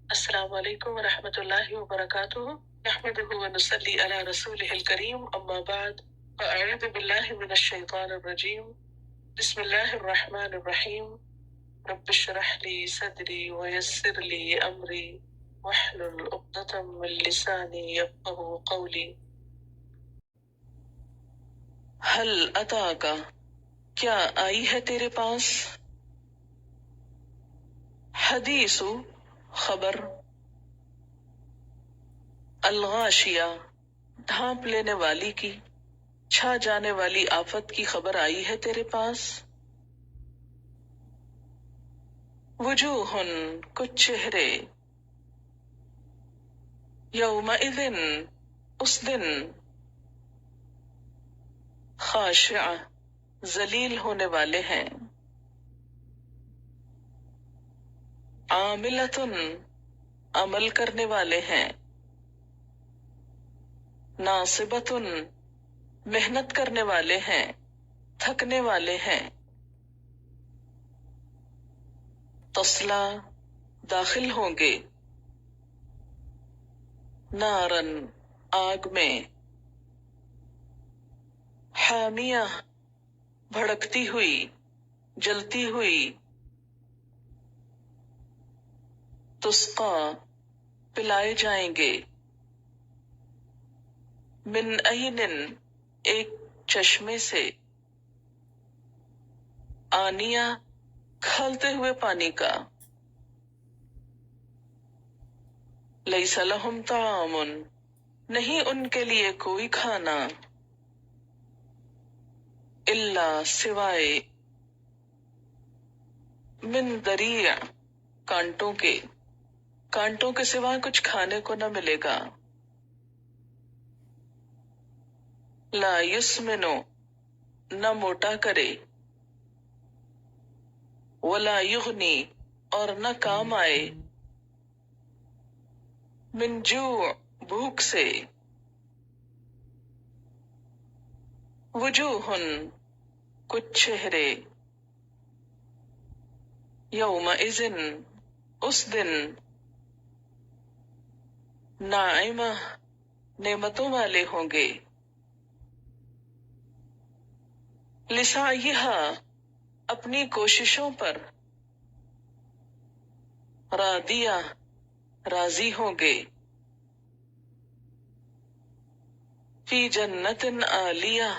السلام علیکم ورحمۃ اللہ وبرکاتہ نحمده ونصلی علی رسولہ الکریم اما بعد فاعوذ باللہ من الشیطان الرجیم بسم اللہ الرحمن الرحیم رب اشرح لی صدری ویسر لی امری واحلل عقدۃ من لسانی یفقهوا قولی هل اتاکا کیا آئی ہے تیرے پاس حدیث خبر الغاشیہ ڈھانپ لینے والی کی چھا جانے والی آفت کی خبر آئی ہے تیرے پاس وجوہن کچھ چہرے یومئذ اس دن خاشعہ ذلیل ہونے والے ہیں عاملۃ عمل کرنے والے ہیں ناصبۃ محنت کرنے والے ہیں تھکنے والے ہیں تصلا داخل ہوں گے نارن آگ میں حامیہ بھڑکتی ہوئی جلتی ہوئی تسقا پلائے جائیں گے من عین ایک چشمے سے آنیہ کھولتے ہوئے پانی کا لیس لہم طعام نہیں ان کے لیے کوئی کھانا الا سوائے من ضریع کانٹوں کے سوا کچھ کھانے کو نہ ملے گا لا یسمنو نہ موٹا کرے ولا یغنی اور نہ کام آئے من جوع بھوک سے وجوہن کچھ چہرے یومئذ اس دن ناعمہ نعمتوں والے ہوں گے لسعیہا اپنی کوششوں پر راضیہ راضی ہوں گے فی جنت عالیہ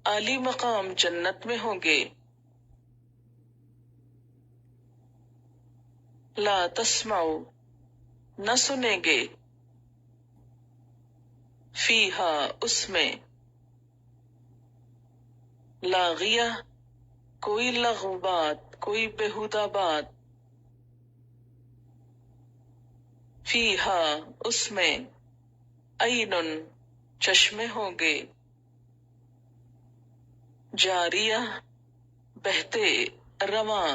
عالی مقام جنت میں ہوں گے لا تسمعوا نہ سنیں گے فیہا اس میں لاغیہ کوئی لغو بات کوئی بےہودہ بات فیہا اس میں عین چشمے ہوں گے جاریہ بہتے رواں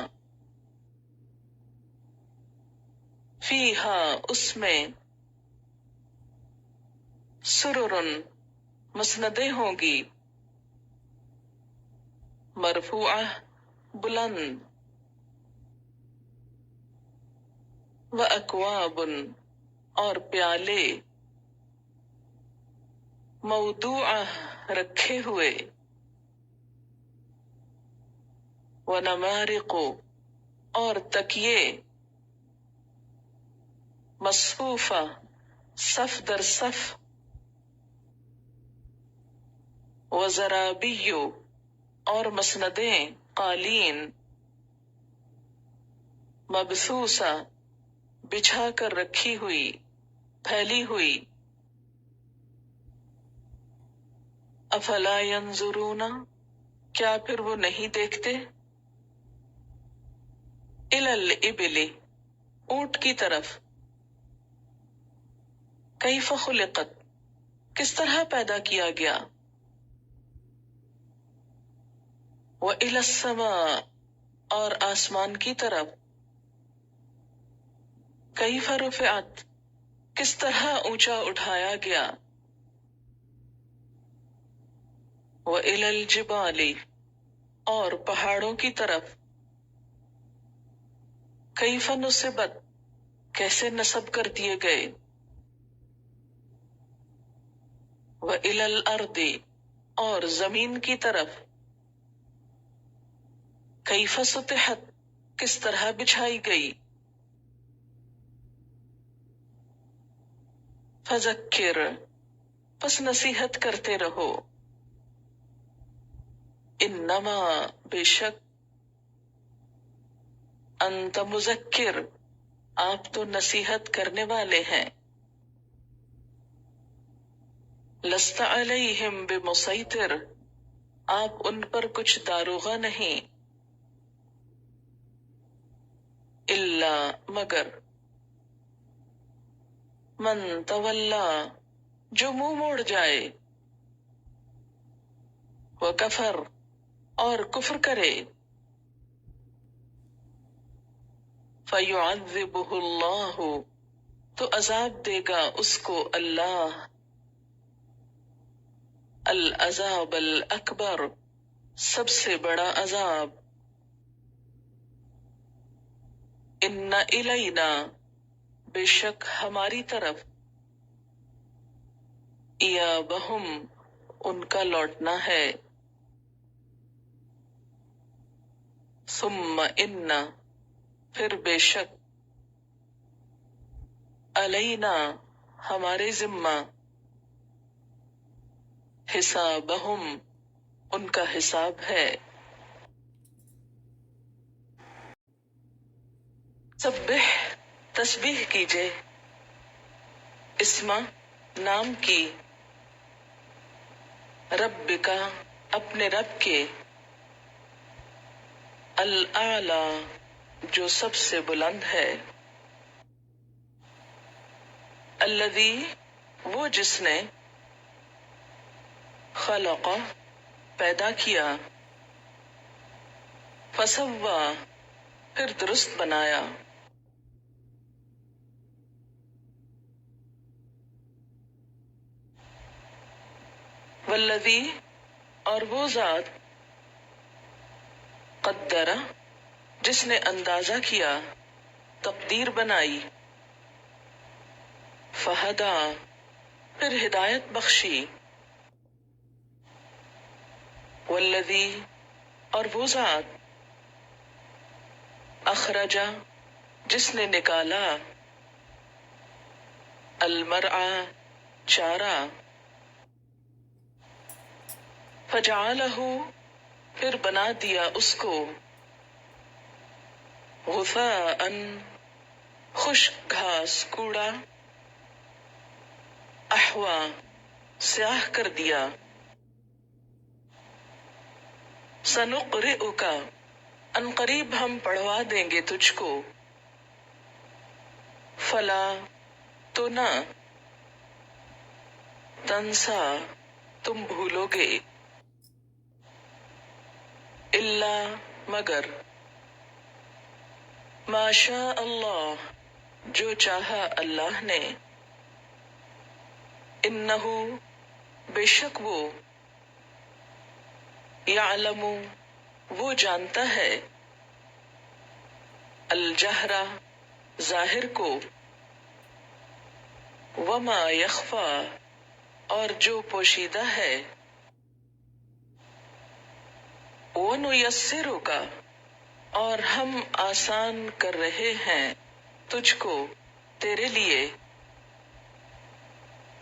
فیہا اس میں سرر مسندیں ہوں گی مرفوعہ بلند واکواب اور پیالے موضوعہ رکھے ہوئے ونمارق اور تکیے مصفوفہ صف در صف وزرابی اور مسندیں قالین مبثوثہ بچھا کر رکھی ہوئی پھیلی ہوئی افلا ینظرون کیا پھر وہ نہیں دیکھتے الی الابل اونٹ کی طرف کیف خلقت کس طرح پیدا کیا گیا وإلی السماء اور آسمان کی طرف کیف رفعت کس طرح اونچا اٹھایا گیا وإلی الجبال اور پہاڑوں کی طرف کیف نصبت کیسے نصب کر دیے گئے. وَإِلَى الْأَرْضِ اور زمین کی طرف. كَيْفَ سُطِحَتْ کس طرح بچھائی گئی. فَذَكِّرْ پس نصیحت کرتے رہو. انما بے شک انت مذکر آپ تو نصیحت کرنے والے ہیں. لست علیہم بمسیطر آپ ان پر کچھ داروغہ نہیں. الا مگر من تولا جو منہ موڑ جائے. وکفر اور کفر کرے. فیعذبہ اللہ تو عذاب دے گا اس کو اللہ. العذاب الاکبر سب سے بڑا عذاب. ان الینا بے شک ہماری طرف. ایابہم ان کا لوٹنا ہے. ثم ان پھر بے شک علینا ہمارے ذمہ. حسابہم ان کا حساب ہے. سبح تسبیح کیجے. اسما نام کی. رب کا اپنے رب کے. الاعلی جو سب سے بلند ہے. الذی وہ جس نے. خلق پیدا کیا. فسوا پھر درست بنایا. والذی اور وہ ذات. قدر جس نے اندازہ کیا تقدیر بنائی. فہدا پھر ہدایت بخشی. والذی اور وہ ذات. اخرجا جس نے نکالا. المرعى چارہ. فجعلہ پھر بنا دیا اس کو. غثاء خشک گھاس کوڑا. احوا سیاہ کر دیا. سنقرئک ان قریب ہم پڑھوا دیں گے تجھ کو. فلا تو نہ. تنسا تم بھولو گے. الا مگر. ما شاء اللہ جو چاہا اللہ نے. انہو بے شک وہ. یعلم وہ جانتا ہے. الجہر ظاہر کو. وما یخفا اور جو پوشیدہ ہے. وَنُيَسِّرُكَ اور ہم آسان کر رہے ہیں تجھ کو تیرے لیے.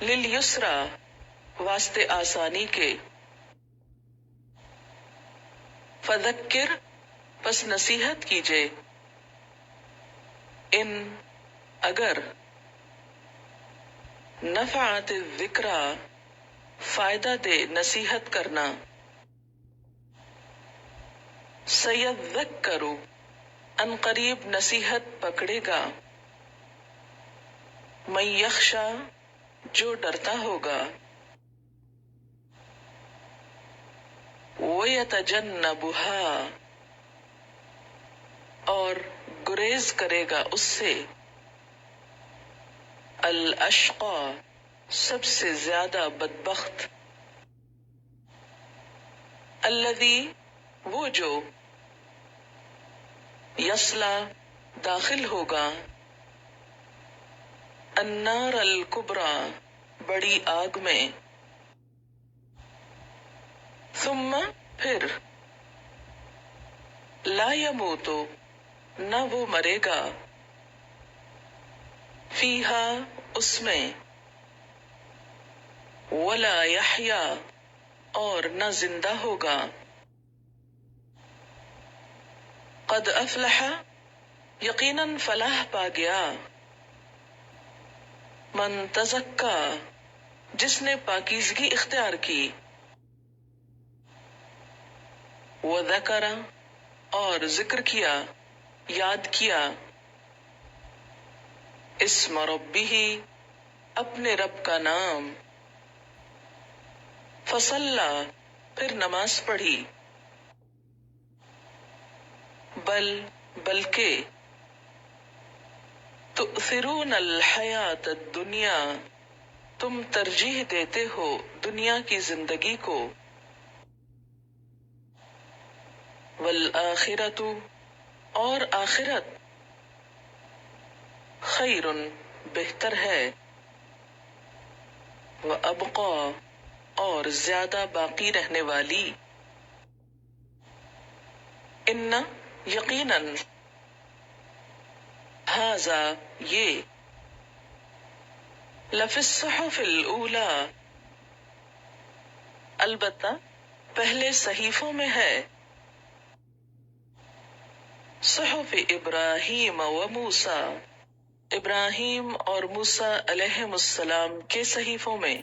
لِلْيُسْرَى واسطے آسانی کے. فذکر پس نصیحت کیجے. ان اگر. نفعت الذکریٰ فائدہ دے نصیحت کرنا. سیذکر ان قریب نصیحت پکڑے گا. من یخشا جو ڈرتا ہوگا. وَيَتَجَنَّبُهَا اور گریز کرے گا اس سے. الاشقی سب سے زیادہ بدبخت. الذی وہ جو. یصلی داخل ہوگا. النار الکبریٰ، بڑی آگ میں، ثم پھر، لا یموت، نہ وہ مرے گا، فیہا، اس میں، ولا یحییٰ، اور نہ زندہ ہوگا، قد افلح، یقیناً فلاح پا گیا، من تزکا، جس نے پاکیزگی اختیار کی، وذکر، اور ذکر کیا، یاد کیا، اسم ربہ، اپنے رب کا نام، فصلی، پھر نماز پڑھی، بلکہ، تؤثرون الحیات الدنیا، تم ترجیح دیتے ہو دنیا کی زندگی کو، والآخرۃ، اور آخرت، خیر، بہتر ہے، وابقیٰ، اور زیادہ باقی رہنے والی، ان، یقیناً، ھذا، یہ، لفی الصحف الاولیٰ، البتہ پہلے صحیفوں میں ہے، صحف ابراہیم و موسیٰ، ابراہیم اور موسیٰ علیہم السلام کے صحیفوں میں،